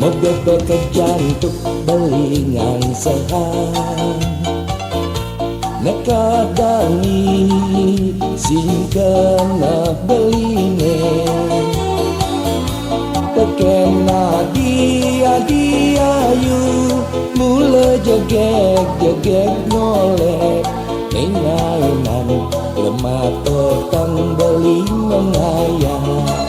Mobil bekerja untuk belingan sehat Nekadangi singkana beline Tekena dia yu Mula jegek nolek Nengainan lemah petang belingan ayah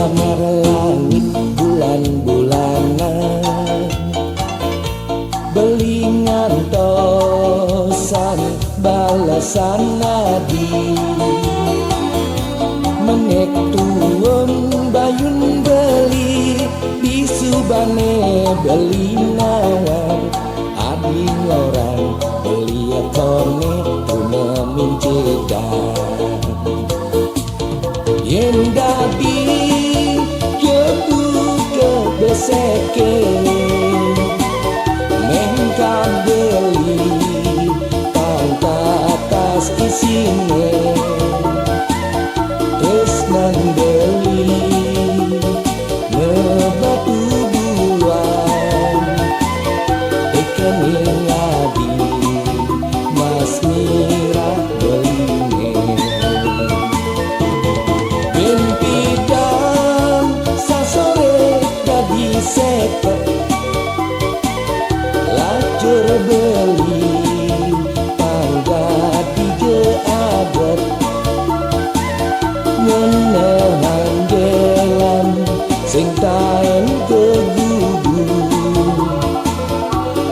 Gambar langit bulan-bulanan Belingan tosan balasan nadi Mengek tuon bayun beli Bisubane beli nawan Adi orang beli atone tuna mincedan Yen dadi beseke mengka beli tangka atas isine tresnan beli nebatu bulan ekene ngadi mas mira beline bimpidan sasore sepet lacur beli tangga di adat menahan jalan sing taen kegugu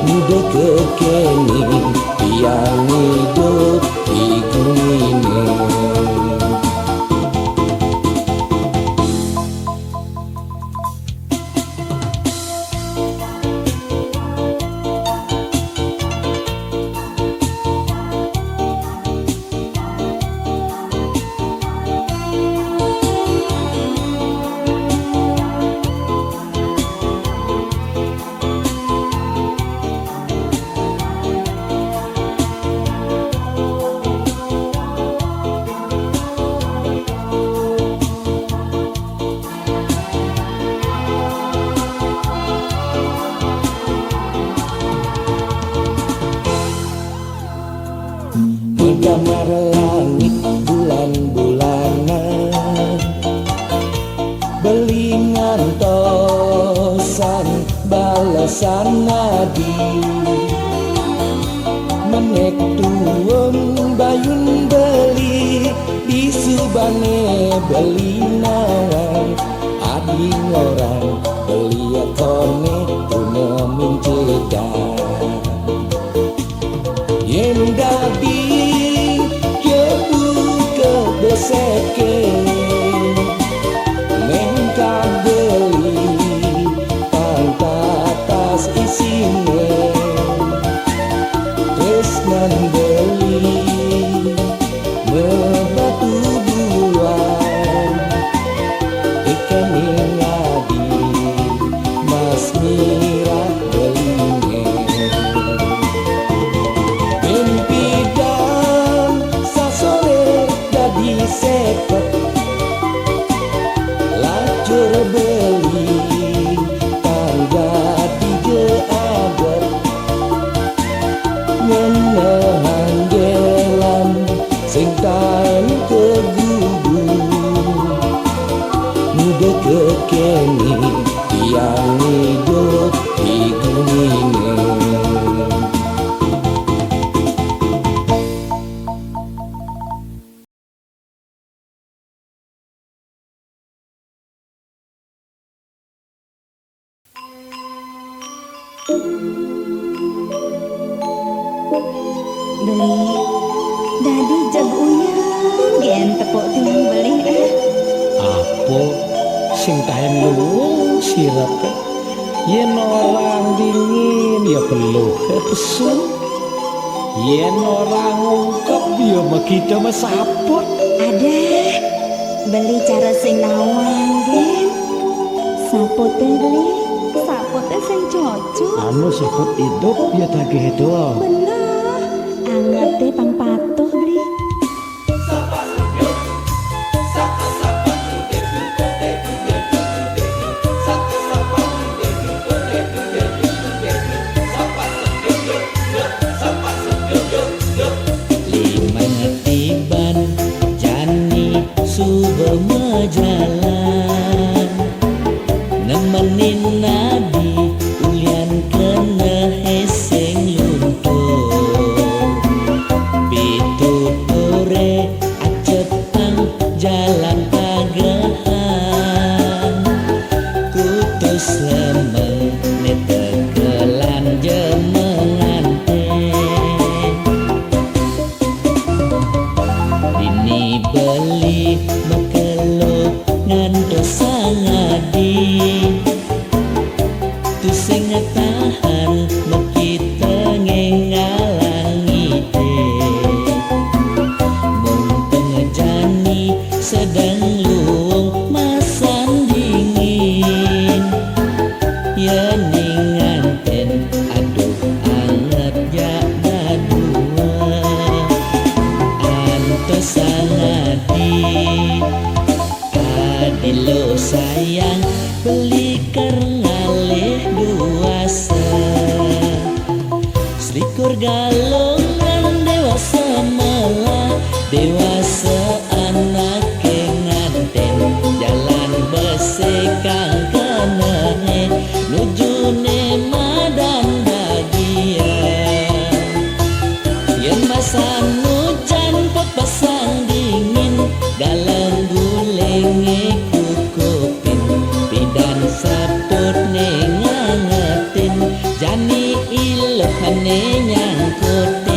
muda kekeni tiang hidup iku ini Gambar langit bulan-bulanan Belingan tosan balasan nadi Menek tuon bayun beli Bisubane beli nawan Adi orang beli akone tuna mincedan Yen dadi beseke mengka beli tangka atas isine tresnan beli membatu bulan ekene ngadi mas mira beline bimpidan sasore dadi sepet lacur beli tangga di adat menahan jalan sing taen kegugu muda kekeni tiang hidup iku ini Beli dadi jagunya gen tepuk tiang beli Apa sing tahen luwung sirap yen orang dingin ya peluh kepesu yen orang ngungkep ya kita mesaput ada beli cara sing nawang gen saput beli saput sing cocok anu saput hidup ya tagih itu bener Adilo sayang beli ngalih duasa selikur galongan dewasa malah dewasa anak nganten jalan besekang kenane nujune madan bagian yen masa hujan pepasang dingin dalam gulenge kukupin pidan saput nengangetin jani ilohane nyangkutin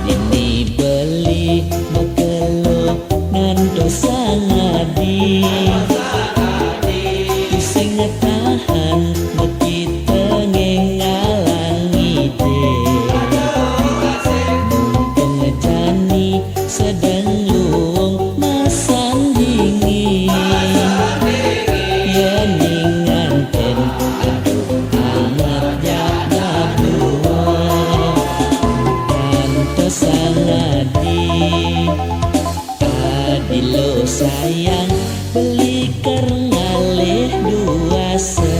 Dini beli bekelo ngantos sangadi sing tahan bekita ngengalangi de mungkin jani sedang luwung masan dingin yen nganten aduh amat jaga sangadi adilo sayang beli ngalih duasa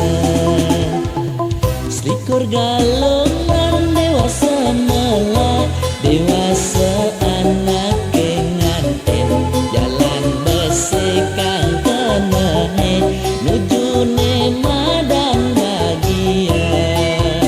selikur galongan dewasa malah dewasa anak nganten jalan besekang kenane nujune madang bagian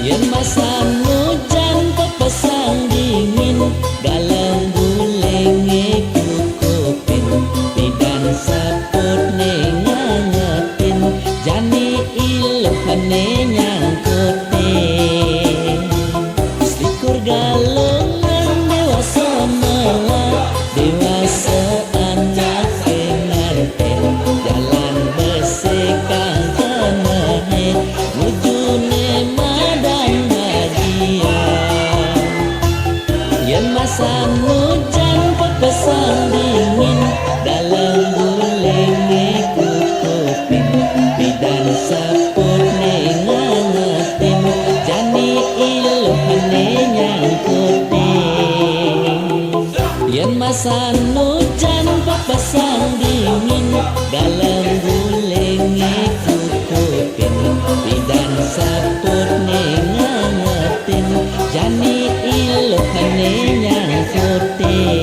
yen masa hujan pepasang dingin dalam gulenge kukupin pidan saput nengangetin jani ilohane nyangkutin selikur galongan dewasa malah dewasa anak nganten jalan besekang kenane nujune madang bagian yen masa hujan pepasang dingin dalam gulenge kukupin pidan saput nengangetin jani ilohane nyangkutin yen masa hujan pepasang dingin dalam gulenge kukupin pidan saput nengangetin jani ilohane nyangkutin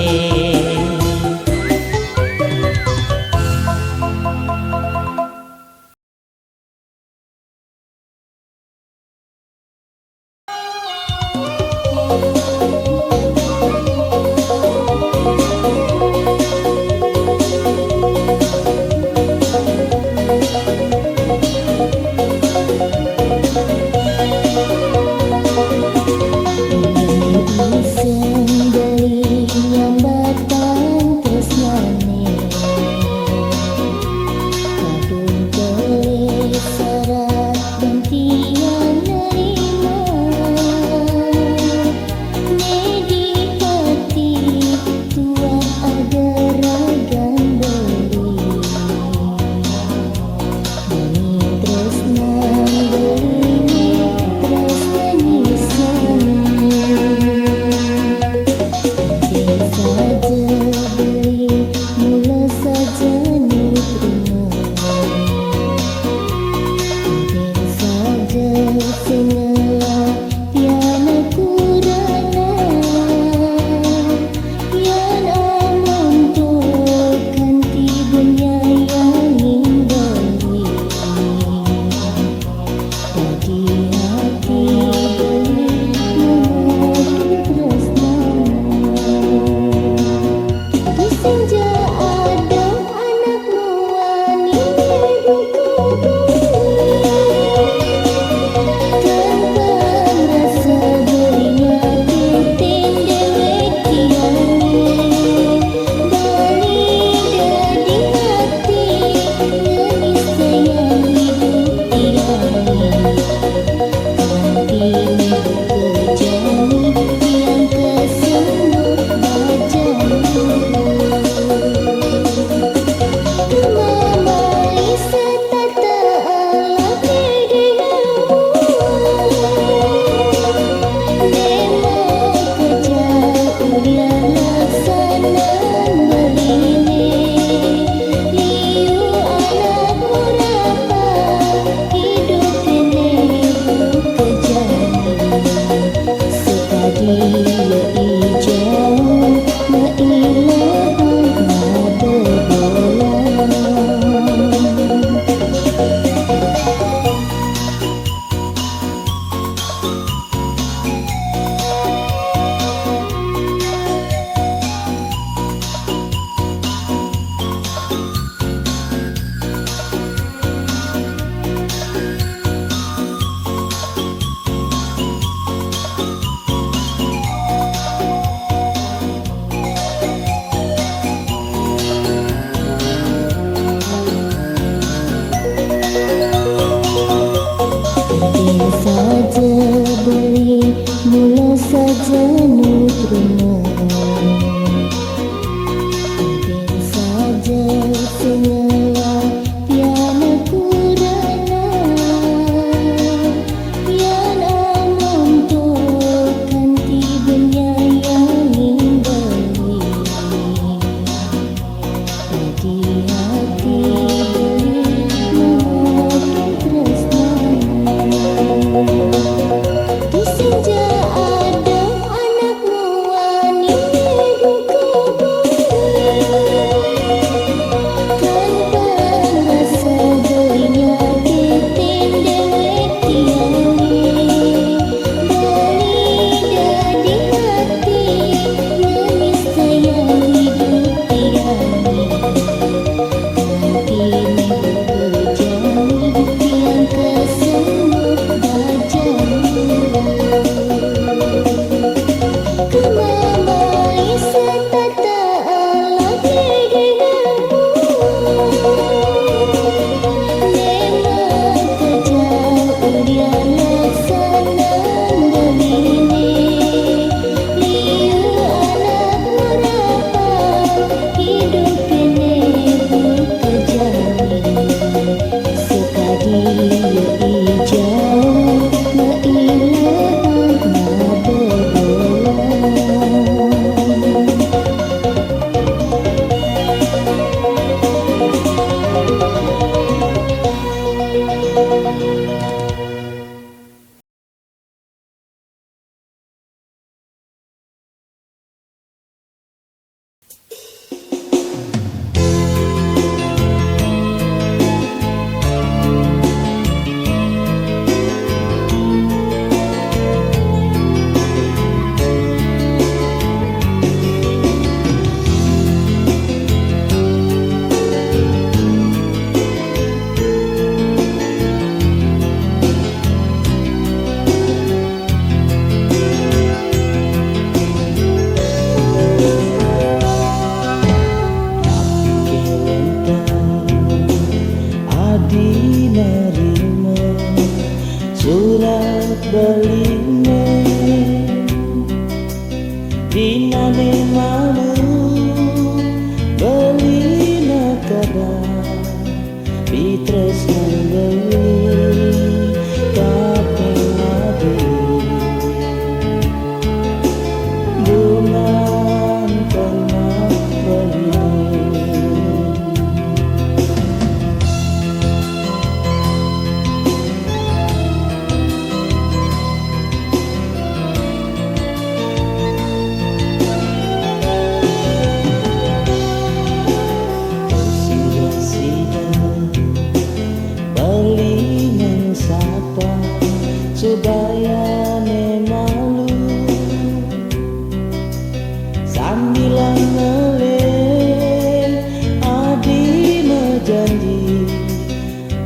sambilan ngeleng adi menjanji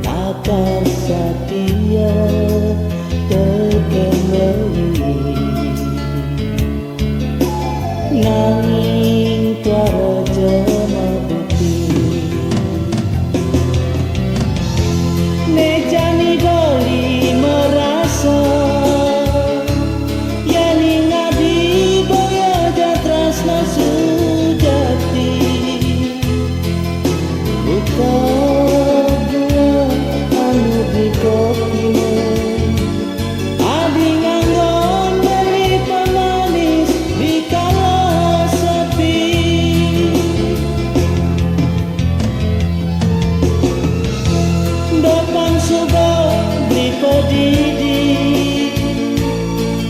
akan setia terkembali nanging tuara jema putih nejani boli merasa yani ngadi boya jatresna sujati buka gua anu di kopine adi nganggon beli pemanis di kala sepi depan subah beli pedidi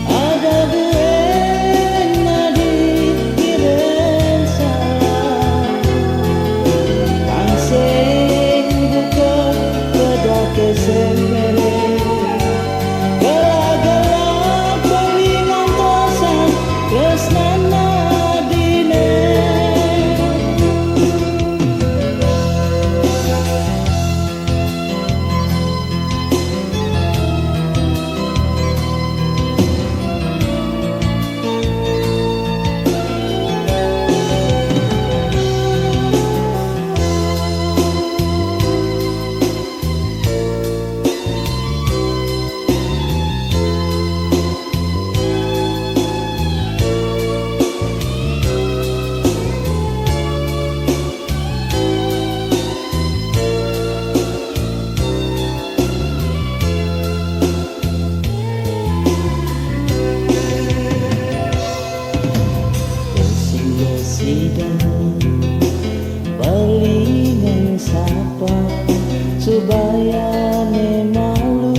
ada gue nadi kirim salam kang sing buka kedah kesembere gelak-gelak beli ngantosan tresnana dine sidang palingan sapa subayane malu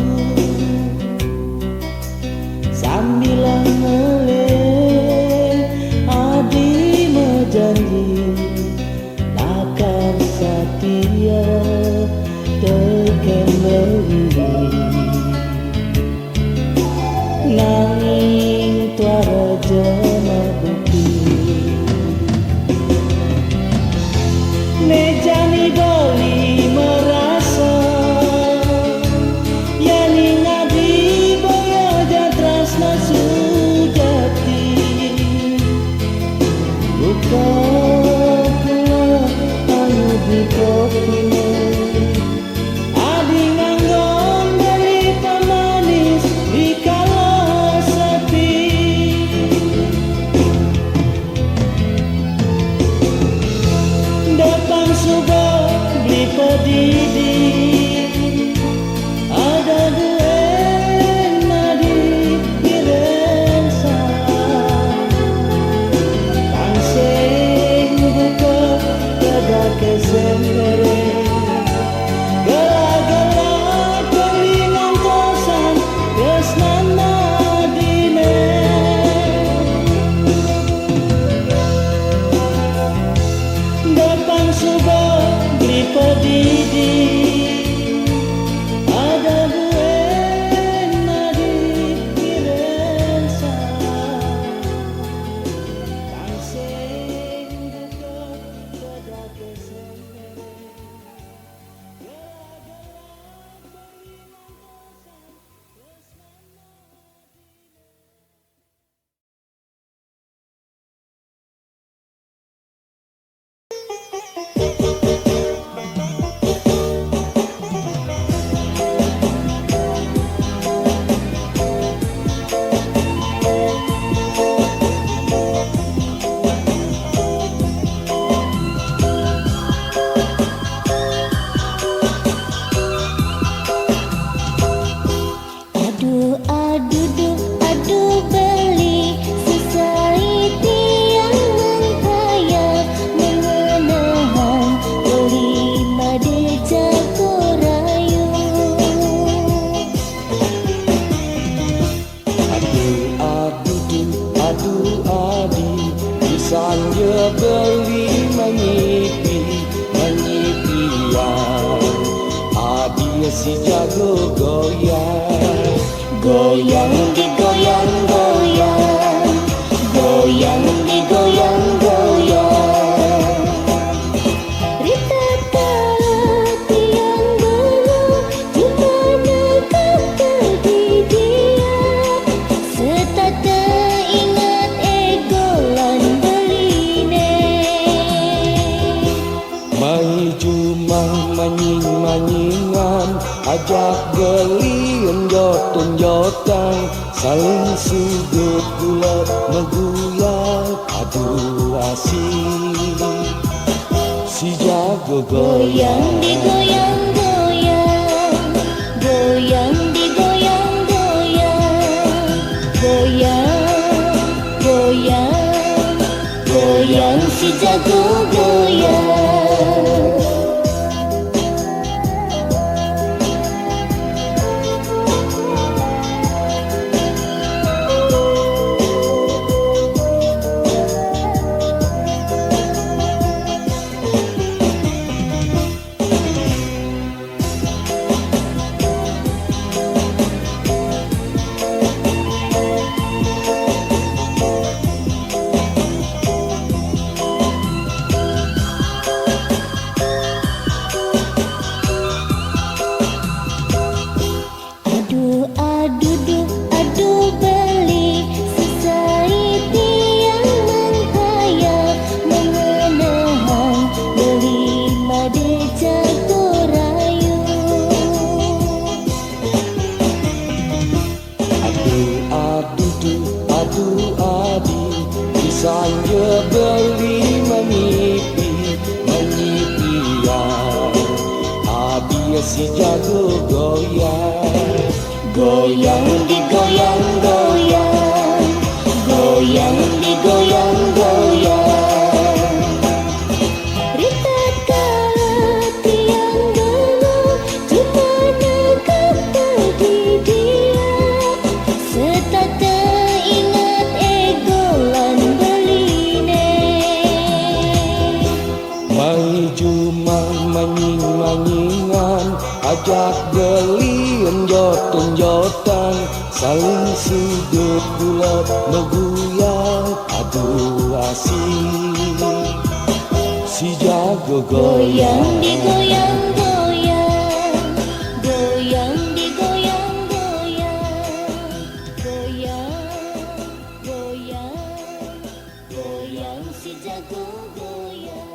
sambilan ngeleng adi menjanji akan setia terkembali nanging tuara jema putih nejani boli merasa yani ngadi boya jatresna sujati buka gua anu di kopine adi nganggon beli pemanis di kala sepi depan subah beli pedidi ada gue nadi kirim salam kang sing buka kedah kesembere gelak-gelak beli ngantosan tresnana dine depan subah beli pedidi ada gue nadi kirim salam kang sing buka kedah kesembere gelak-gelak beli ngantosan tresnana Aduh, aduh, duh, aduh beli sesaji tiang menghayal mengenahan beli made jago rayu. Aduh adi disanya beli menyipi adi si jago goyang Goyang digoyang goyang, goyang digoyang goyang. jotang saling sudut bulat mengguyar adu asik. Si jago Goyang digoyang goyang, goyang digoyang goyang, goyang, goyang, goyang si jago goyang. Adu adu du adu beli selesai tiang menghayal mengenang beli made jago rayu. adu adi Disanya beli menyipi Abi si jago goyang. Goyang digoyang goyang, goyang digoyang goyang. Ritat kala tiang gelap cuma nakap pergi dia. Setata ingat egolan beline. Mai jumang manying-manyingan ajak gelian jotang saling sudut bulat meguyar adu asik. Si jago Goyang goyang digoyang goyang, goyang digoyang goyang, goyang, goyang, goyang si jago goyang.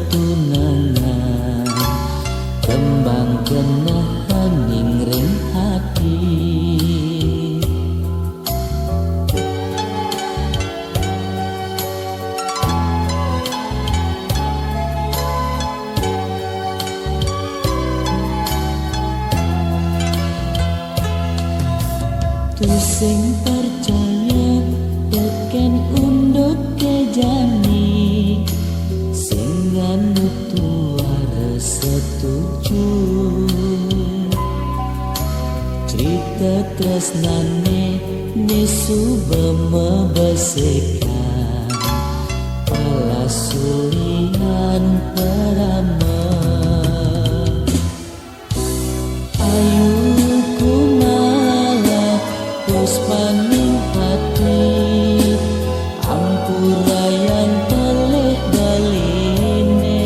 tetunangan kembang kena hening ring hati. Sing percaya teken undut ke jani sing nganut tuara setuju cerita tresnane nesu bemebesekan pala sulian perama ayu paning hati ampura yang teleh galine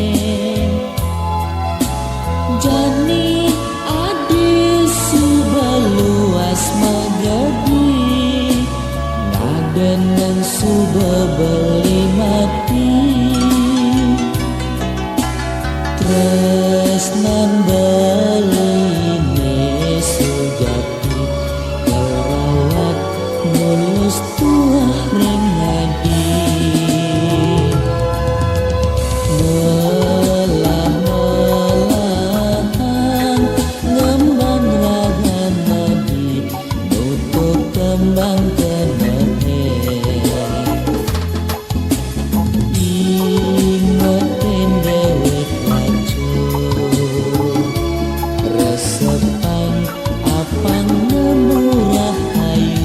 jani adi subaluas magadi ngadenan subabeli mati tresnan beline sujati kerawat mulus tuah rengadi melah-melahan ngembang raga nadi nutup kembang kenehe ingetin dewek lacur resepan apang ngemurah hayu.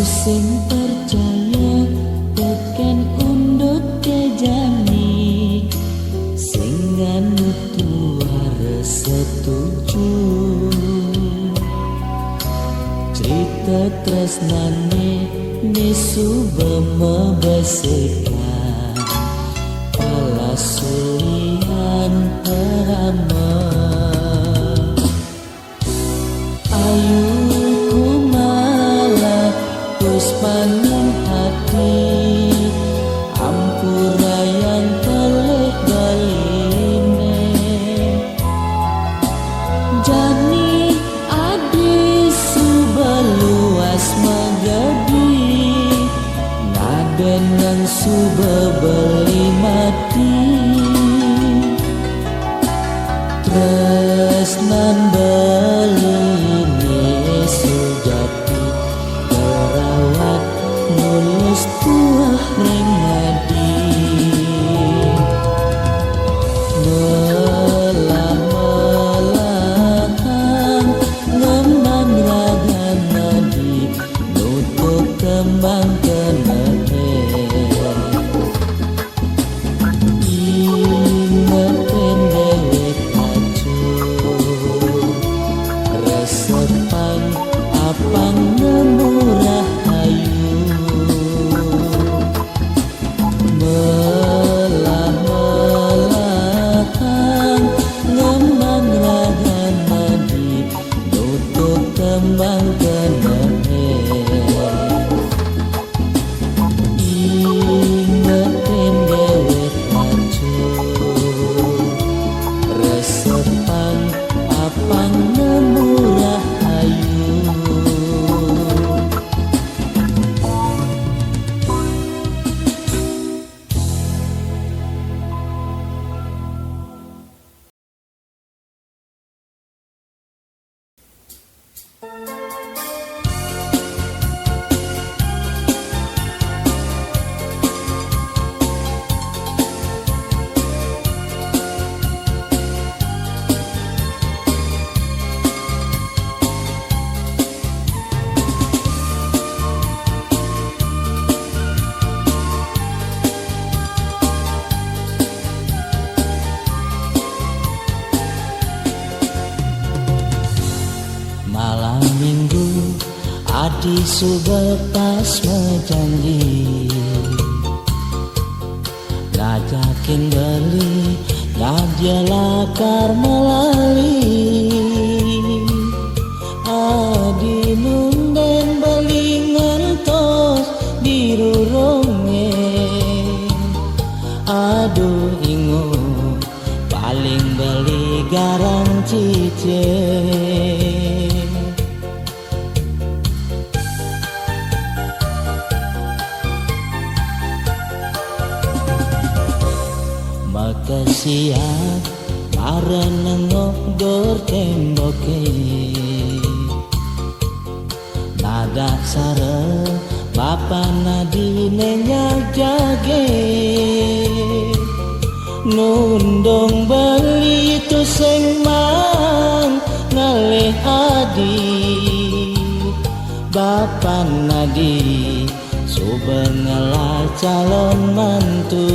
Sing percaya teken undut ke jani sing nganut tuara setuju cerita tresnane nesu bemebesekan pala sulian perama ayu paning hati ampura yang teleh galine jani adi subaluas magadi ngadenan subabeli mati tresnan beline sujati kerawat mulus tuah rengadi melah-melahan ngembang raga nadi nutup kembang kenehe ingetin dewek acur resepan apang ngemurah hayu melah-melahan ngembang raga nadi nutup kembang kenehe ingetin dewek acur resepan apang ngemurah hayu. Adi subepas menjanji ngajakin beli Nadia lakar melali Adi nunden beli ngentos dirurunge Aduh ingut paling beli garang cicing Makasiat para nengok dor temboke Nada sare bapa nadine jage Nundong beli tu seng mang ngalih adi Bapa nadi subengala calon mantu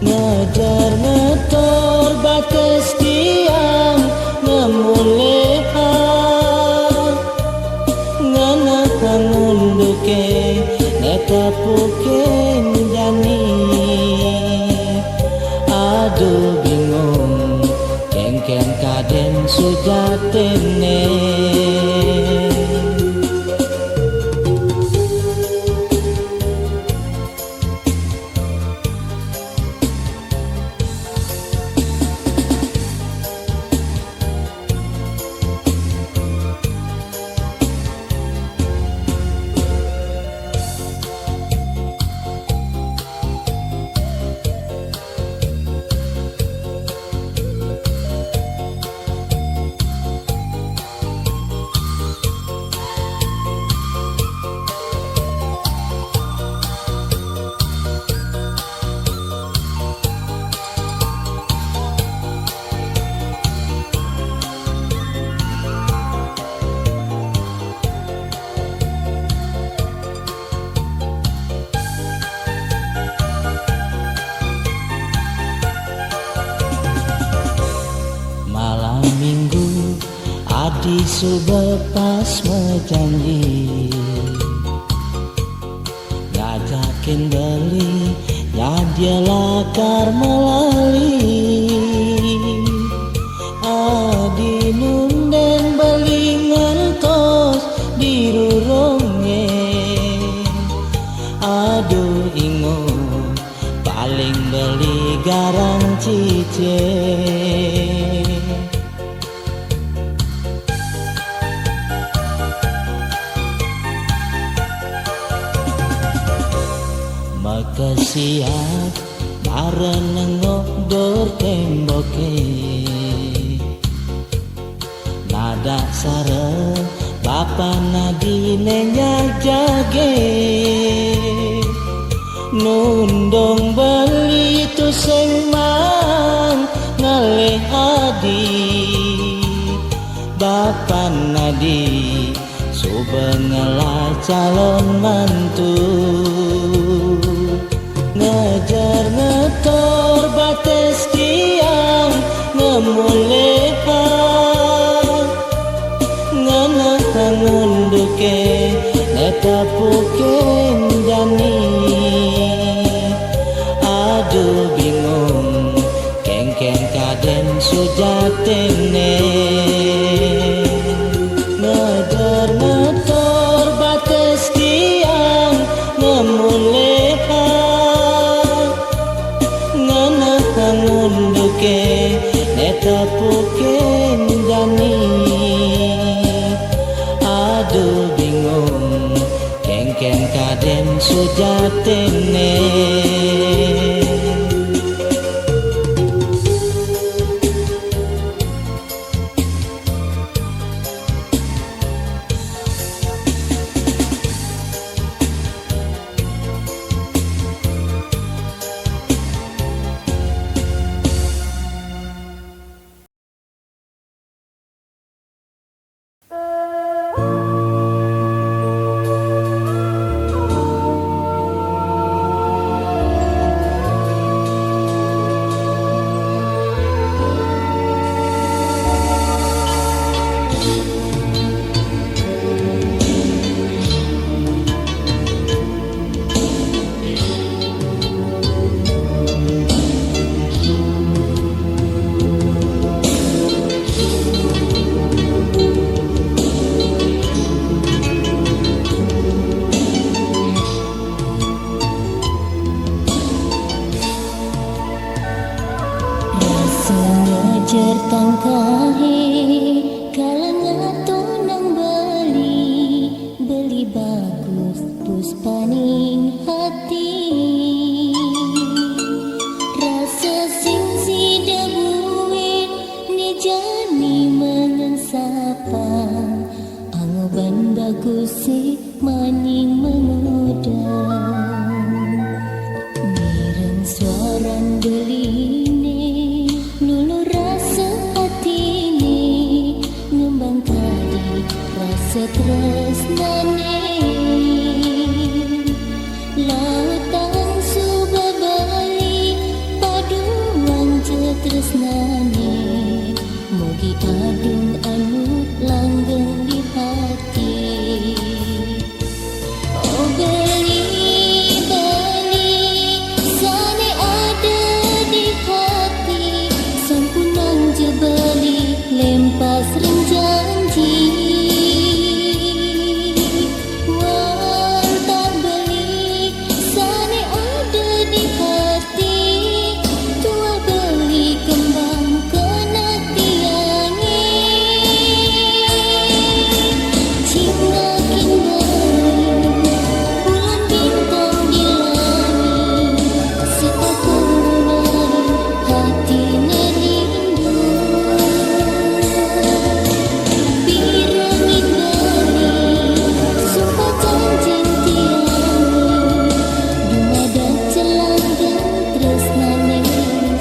Ngejar ngetor batas tiang ngemulehan Ngana kangunduke netapuke jani Aduh bingung kengken kaden sujatene Minggu Adi subepas menjanji ngajakin beli Nadia lakar melali Adi nunden beli ngentos dirurunge Aduh ingut paling beli garang cicing Makasiat para nengok dor temboke Nada sare bapa nadine jage Nundong beli tu seng mang ngalih adi Bapa nadi subengala calon mantu Ngejar ngetor batas tiang ngemulehan Ngana kangunduke netapuke jani Aduh bingung kengken kaden sujatene Ngejar ngetor batas tiang ngemulehan Ngunduke netapuke jani Aduh bingung kengken kaden sujatene Jertang kahe kalangan tonang beli bagus puspaning hati rasa sing si dabuin ni jani mengensapa angoban bagus si maning mengudang mireng suaran beline nulu rasa hati ni ngembang tadi rasa tresnane lautan subabali paduan tresnane mugi adung anu langgeng di hati oh beli sane ada di hati sampunang jebeli lempas renjanji wantan beli sane ada di hati tua beli kembang kena tiangi cinta kembali bulan bintang di langit sepakuh hati nerindu birangit bali sumpah janji tiangi dumada celanggang tresnane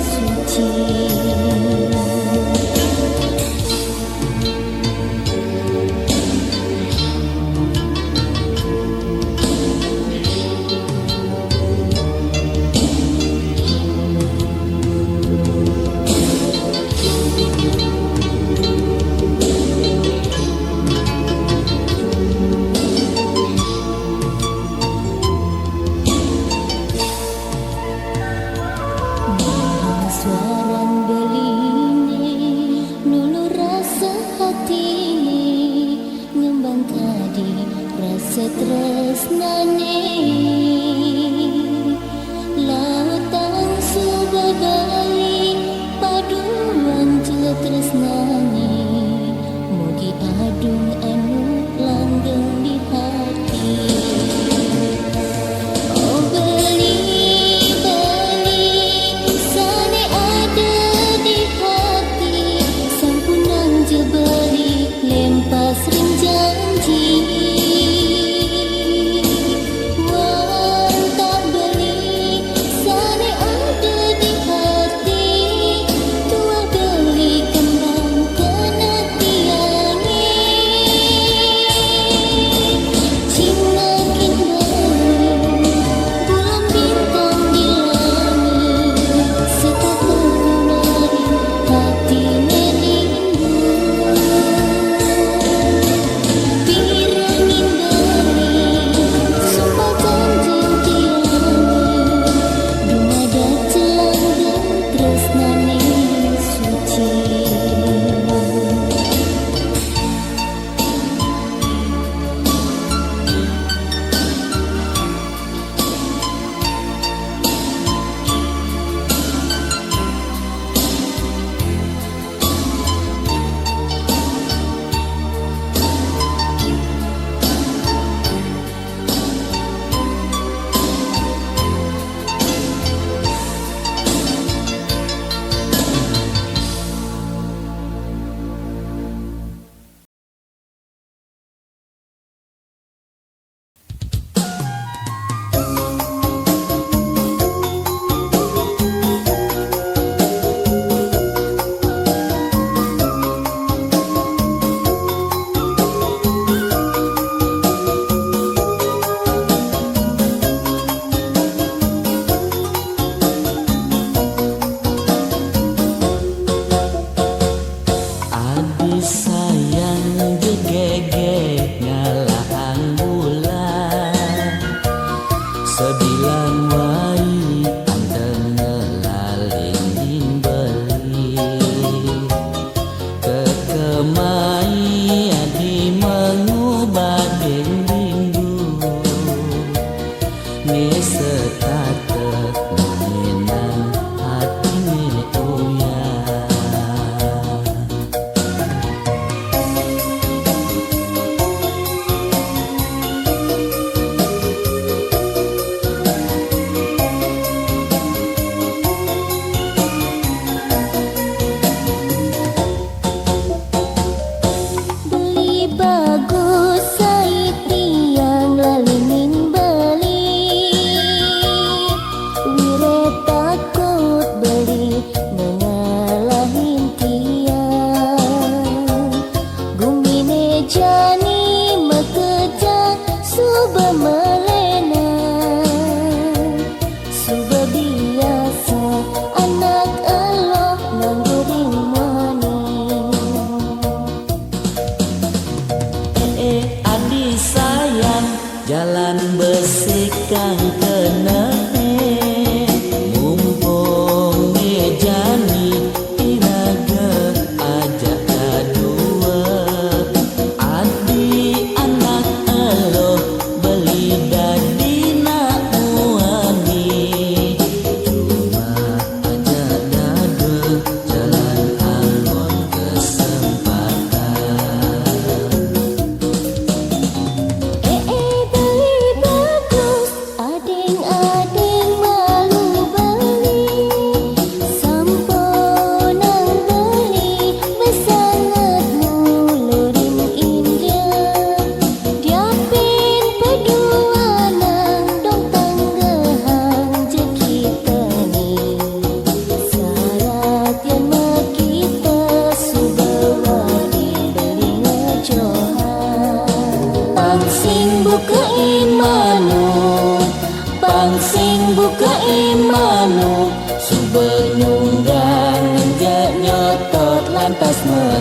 suci suaran beline nulu rasa hatine ngembang kadi rasa tresnane lautan subabali paduan tresnane mugi adung anu langgeng di hati oh beli sane ada di hati sampunang jebeli lempas renjanji wantan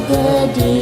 gede